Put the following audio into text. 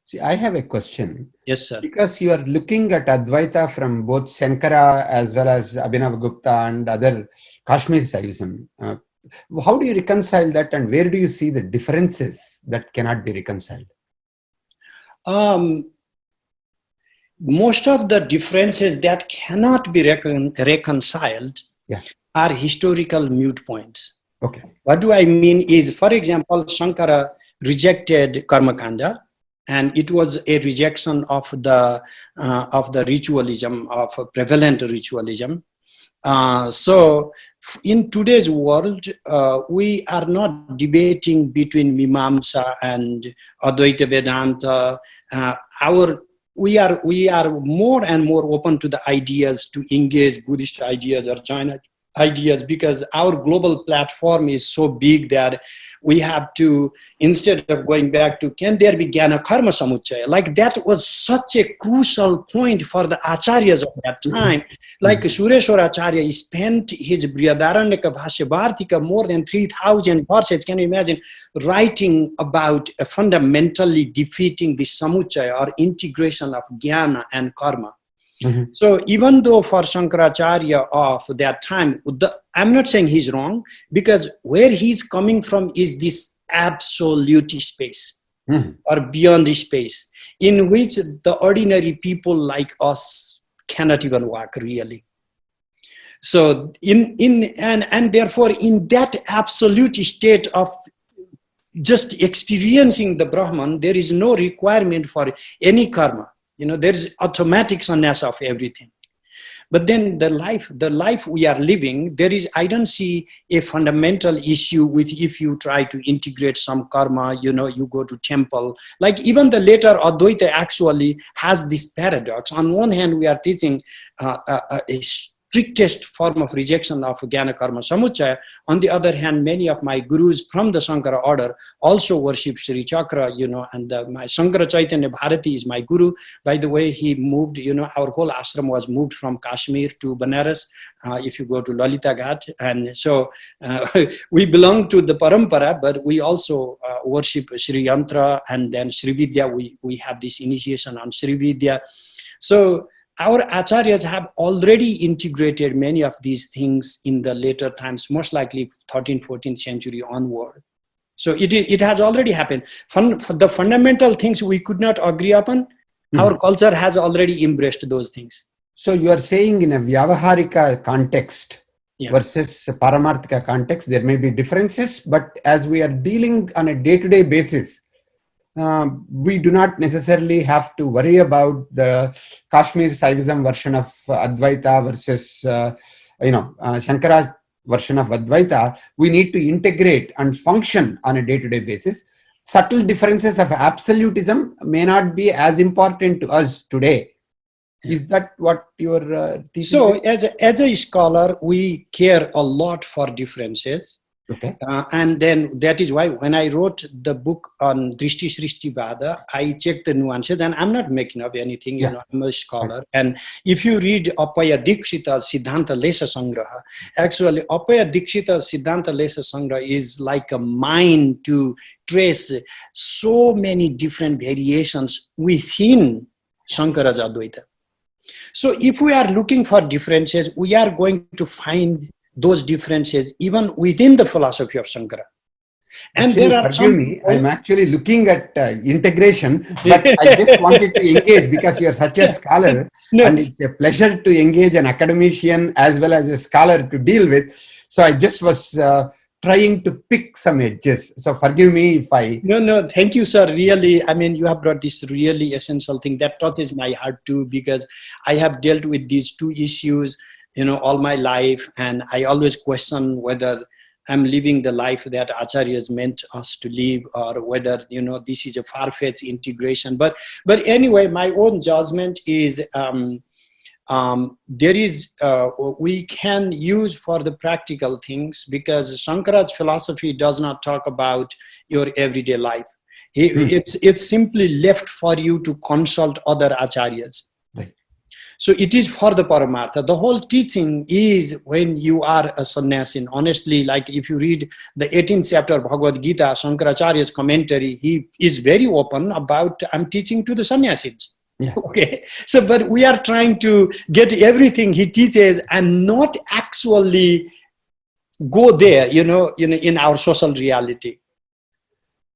See, I have a question. Yes, sir. Because you are looking at Advaita from both Śaṅkara as well as Abhinavagupta and other Kashmir Śaivism. How do you reconcile that, and where do you see the differences that cannot be reconciled? Most of the differences that cannot be reconciled are historical mute points. Okay. What do I mean is, for example, Śaṅkara rejected Karmakanda, and it was a rejection of the ritualism, of prevalent ritualism. So in today's world, we are not debating between Mimamsa and Advaita Vedanta. We are more and more open to the ideas to engage Buddhist ideas or Jain ideas, because our global platform is so big that we have to, instead of going back to can there be Jnana Karma Samuchaya, like that was such a crucial point for the Acharyas of that time. Like Sureshwar Ācārya spent his Brihadaranyaka Bhashya Bhartika more than 3,000 verses, can you imagine, writing about fundamentally defeating the Samuchaya or integration of Jnana and Karma. So even though for Śaṅkaracārya of that time, I'm not saying he's wrong, because where he's coming from is this absolute space or beyond the space in which the ordinary people like us cannot even walk really. So and therefore in that absolute state of just experiencing the Brahman, there is no requirement for any karma. You know, there's automatic sannyas of everything. But then the life we are living, I don't see a fundamental issue with if you try to integrate some karma, you know, you go to temple. Like even the later Advaita actually has this paradox. On one hand, we are teaching a strictest form of rejection of Jnana Karma Samuchaya. On the other hand, many of my gurus from the Śaṅkara order also worship Sri Chakra, you know, and my Shankara Chaitanya Bharati is my guru. By the way, he moved, you know, our whole ashram was moved from Kashmir to Banaras, if you go to Lalita Ghat. And so we belong to the Parampara, but we also worship Sri Yantra, and then Sri Vidya. We have this initiation on Sri Vidya. So our Acharyas have already integrated many of these things in the later times, most likely 13th, 14th century onward. So it has already happened. The fundamental things we could not agree upon, our culture has already embraced those things. So you are saying in a Vyavaharika context versus Paramarthika context, there may be differences, but as we are dealing on a day-to-day basis, we do not necessarily have to worry about the Kashmir Śaivism version of Advaita versus, Śaṅkara version of Advaita. We need to integrate and function on a day-to-day basis. Subtle differences of absolutism may not be as important to us today. Is that what your thesis So is? as a scholar, we care a lot for differences. Okay. And then that is why when I wrote the book on Drishti Srishti Vada, I checked the nuances, and I'm not making up anything, you know, I'm a scholar. And if you read Appaya Dikshita's Siddhanta Lesa Sangraha, actually Appaya Dikshita's Siddhanta Lesa Sangraha is like a mine to trace so many different variations within Śaṅkara's Advaita. So if we are looking for differences, we are going to find those differences even within the philosophy of Śaṅkara. And actually, there are forgive me, I'm actually looking at integration, but I just wanted to engage because you are such a scholar, and it's a pleasure to engage an academician as well as a scholar to deal with. So I just was trying to pick some edges. So forgive me if I... No, thank you, sir. Really, I mean, you have brought this really essential thing that touches my heart too, because I have dealt with these two issues, you know, all my life, and I always question whether I'm living the life that Acharyas meant us to live, or whether, you know, this is a far-fetched integration. But anyway, my own judgment is we can use for the practical things, because Śaṅkara's philosophy does not talk about your everyday life. It's simply left for you to consult other Acharyas. Right. So it is for the Paramartha. The whole teaching is when you are a sannyasin. Honestly, like if you read the 18th chapter of Bhagavad Gita, Śaṅkaracharya's commentary, he is very open about, I'm teaching to the sannyasins. Yeah. Okay. So, but we are trying to get everything he teaches and not actually go there, in our social reality.